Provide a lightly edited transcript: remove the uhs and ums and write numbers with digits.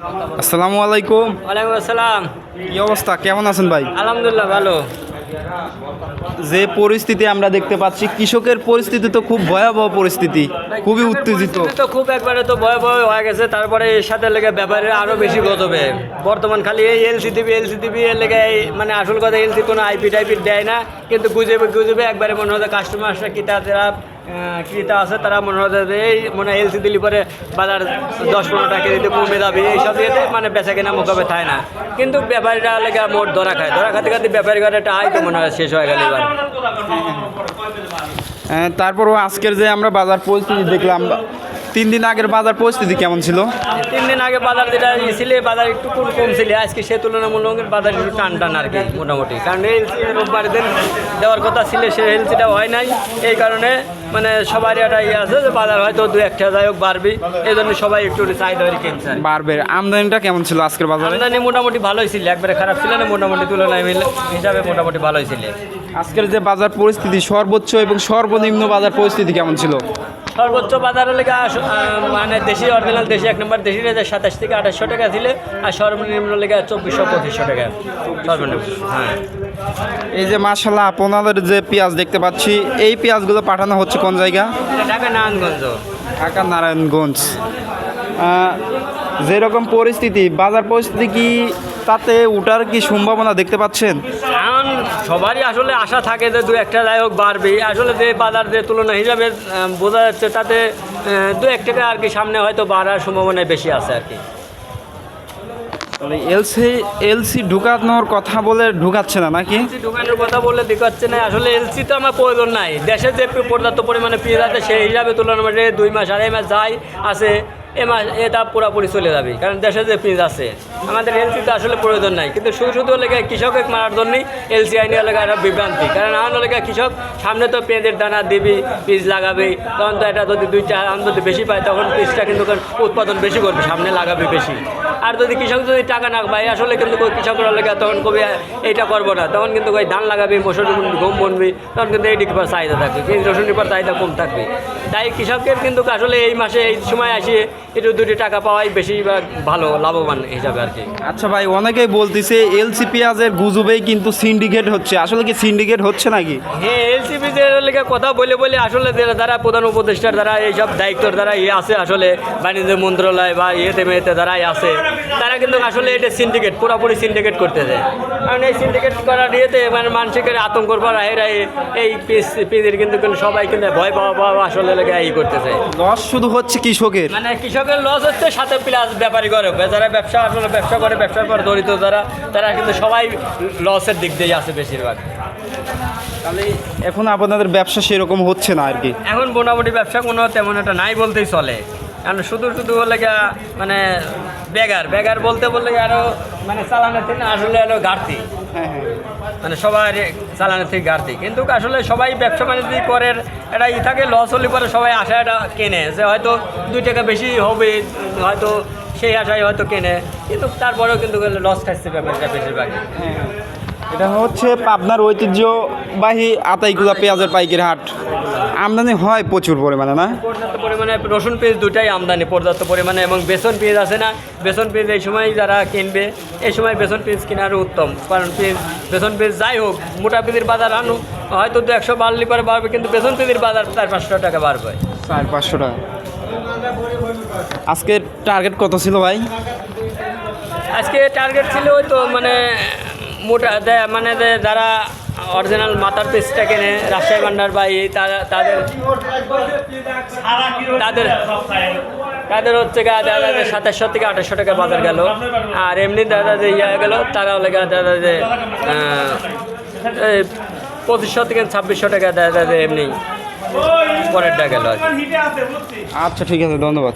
আসসালামু আলাইকুম। ওয়ালাইকুম আসসালাম। কি অবস্থা, কেমন আছেন ভাই? আলহামদুলিল্লাহ ভালো। যে পরিস্থিতি আমরা দেখতে পাচ্ছি, কৃষকের পরিস্থিতি তো খুব ভয়াবহ পরিস্থিতি, খুবই উত্তেজিত। তো খুব একবারে তো ভয়াবহ হয়ে গেছে, তারপরে এর সাথে লেগে ব্যাপারে আরও বেশি গজবে। বর্তমান খালি এই এলসি এর লেগে মানে আসল কথা এলসি কোনো আইপি টাইপি দেয় না, কিন্তু গুজবে একবারে মনে হচ্ছে কাস্টমাররা ক্রেতা আছে তারা মনে হচ্ছে যে এই মনে এলসি দিলি পরে বাজার 10-15 টাকা দিতে কমে যাবে, এইসব দিয়েতে মানে বেচা কেনা মোকাবে থাকে না। কিন্তু ব্যাপারীরা লেগে মোট ধরা খাতে খাতে ব্যাপারী ঘরে একটা আয় তো মনে হয় শেষ হয়ে গেল এবার। তারপরও আজকের যে আমরা বাজার পরিস্থিতি দেখলাম, 3 দিন আগের বাজার পরিস্থিতি কেমন ছিল? 3 দিন আগে বাজার যেটা ছিল, বাজার একটু কম ছিল। আজকে সে তুলনামূলক বাজার একটু টান আর কি মোটামুটি, কারণ এলসি রোববার দিন দেওয়ার কথা ছিল, সে এলসিটা হয় নাই। এই কারণে মানে সবারই একটা ইয়ে আছে যে বাজার হয়তো 2-1 যাই হোক বাড়বে, এই জন্য সবাই একটু চাহিদা হয়ে কিনছে। বাড়বে। আমদানিটা কেমন ছিল আজকের বাজারে? আমদানি মোটামুটি ভালোই ছিল, একবারে খারাপ ছিল না, মোটামুটি তুলনায় হিসাবে মোটামুটি ভালোই ছিল। আজকের যে বাজার পরিস্থিতি, সর্বোচ্চ এবং সর্বনিম্ন বাজার পরিস্থিতি কেমন ছিল? সর্বোচ্চ বাজারের লেগে মানে দেশি অরিজিনাল দেশি 1 নম্বর দেশি রেজা 27 থেকে 2800 টাকা ছিল, আর সর্বনিম্ন লেগে 2400-2500 টাকা সর্বনিম্ন। হ্যাঁ, এই যে মাশাআল্লাহ আপনাদের যে পেঁয়াজ দেখতে পাচ্ছি, এই পেঁয়াজগুলো পাঠানো হচ্ছে কোন জায়গা? ঢাকা নারায়ণগঞ্জ। ঢাকা নারায়ণগঞ্জ। যেরকম পরিস্থিতি, বাজার পরিস্থিতি কি তাতে উঠার কি সম্ভাবনা দেখতে পাচ্ছেন? কারণ সবারই আসলে আশা থাকে যে 2-1 যাই হোক বাড়বে। আসলে যে বাজার যে তুলনা হিসাবে বোঝা যাচ্ছে, তাতে 2-1 টাকা আর কি সামনে হয়তো বাড়ার সম্ভাবনা বেশি আছে আর কি। এলসি ঢুকানোর কথা বলে ঢুকাচ্ছে না নাকি? এলসি ঢুকানোর কথা বললে দেখাচ্ছে না। আসলে এলসি তো আমার প্রয়োজন নাই, দেশে যে পর্যাপ্ত পরিমাণে পেঁয়াজ আছে সেই হিসাবে তুলনা করে 2 মাস 2.5 মাস যাই আছে, এটা পুরোপুরি চলে যাবে। কারণ দেশে যে পেঁয়াজ আছে, আমাদের এলসি তো আসলে প্রয়োজন নাই। কিন্তু শুধু লেগে কৃষকের মারার জন্যই এলসি আইনে লেগে একটা বিভ্রান্তি। কারণ আমার লেগে কৃষক সামনে তো পেঁয়াজের দানা দিবি, বীজ লাগাবে, তখন তো এটা যদি 2টা যদি বেশি পায়, তখন বীজটা কিন্তু উৎপাদন বেশি করবে, সামনে লাগাবে বেশি। আর যদি কৃষক যদি টাকা না পায়, আসলে কিন্তু কৃষকরা লেগে তখন কবি এইটা করবো না, তখন কিন্তু ওই ধান লাগাবি, মসুরি বুনবি, গম বুনবি, তখন কিন্তু এই দিকে চাহিদা থাকবে, পেঁয়াজ রসুনের পর চাহিদা কম থাকবে। তাই কৃষকের কিন্তু আসলে এই মাসে এই সময় আসে একটু 2 টাকা পাওয়াই বেশি বা ভালো, লাভবান হিসাবে আর কি। আচ্ছা ভাই, অনেকেই বলতেছে এলসি পেঁয়াজের গুজবেই কিন্তু সিন্ডিকেট হচ্ছে, আসলে কি সিন্ডিকেট হচ্ছে নাকি? হ্যাঁ, এলসি পেঁয়াজের লেগে কথা বলে আসলে যারা প্রধান উপদেষ্টার দ্বারা এইসব দায়িত্বর দ্বারা আছে, আসলে বাণিজ্য মন্ত্রণালয় বা মেয়েতে যারাই আছে, তারা কিন্তু আসলে এটা সিন্ডিকেট, পুরোপুরি সিন্ডিকেট করতেছে। কারণ এই সিন্ডিকেট করার মানে মানুষের আতঙ্কর পর এই পেঁয়াজের কিন্তু সবাই কিন্তু ভয় পাওয়া আসলে লেগে এই করতেছে। লস শুধু হচ্ছে কৃষকের, মানে কৃষকের লস হচ্ছে, সাথে প্লাস ব্যাপারী করে, যারা ব্যবসা করে, ব্যবসার পর দরিদ্র তারা কিন্তু সবাই লসের দিক দিয়ে আছে বেশিরভাগ। তাহলে এখন আপনাদের ব্যবসা সেরকম হচ্ছে না আর কি? এখন মোটামুটি ব্যবসা কোনো তেমন একটা নাই বলতেই চলে। কারণ শুধু হলে মানে বেগার বলতে আরও মানে চালানোর থেকে আসলে আরও ঘাটতি। মানে সবার চালানোর থেকে ঘাটতি, কিন্তু আসলে সবাই ব্যবসা বাণিজ্য করার একটা থাকে, লস হলে পরে সবাই আশাটা কেনে যে হয়তো 2 টাকা বেশি হবে, হয়তো সেই আশায় হয়তো কেনে, কিন্তু তারপরেও কিন্তু লস খাচ্ছে ব্যাপারটা বেশিরভাগ। এটা হচ্ছে পাবনার ঐতিহ্যবাহী আতাইকুলা পেঁয়াজের পাইকারি হাট। আমদানি হয় প্রচুর পরিমাণে, না? পর্যাপ্ত পরিমাণে রসুন পেঁয়াজ দুটাই আমদানি পর্যাপ্ত পরিমাণে, এবং বেসন পেঁয়াজ আছে না, বেসন পেঁয়াজ এই সময় যারা কিনবে, এই সময় বেসন পেঁয়াজ কেনারও উত্তম। কারণ বেসন পেঁয়াজ যাই হোক, মোটা পেঁয়াজের বাজার আনু হয়তো 100 বাড়লে পরে বাড়বে, কিন্তু বেসন পেঁয়াজের বাজার 400-500 টাকা বাড়বে। 400-500 টাকা। আজকে টার্গেট কত ছিল ভাই? আজকে টার্গেট ছিল ওই তো মানে মোটা মানে যারা অরিজিনাল মাথার পিসটা কেনে, রাজশাহী ভান্ডার বা তাদের হচ্ছে 2700 থেকে 2800 টাকা বাজার গেল। আর এমনি দাদা যে গেল, তারাও লেগে দাদা যে 2500 থেকে 2600 টাকা দাদা যে এমনি পরেরটা গেল। আচ্ছা ঠিক আছে, ধন্যবাদ।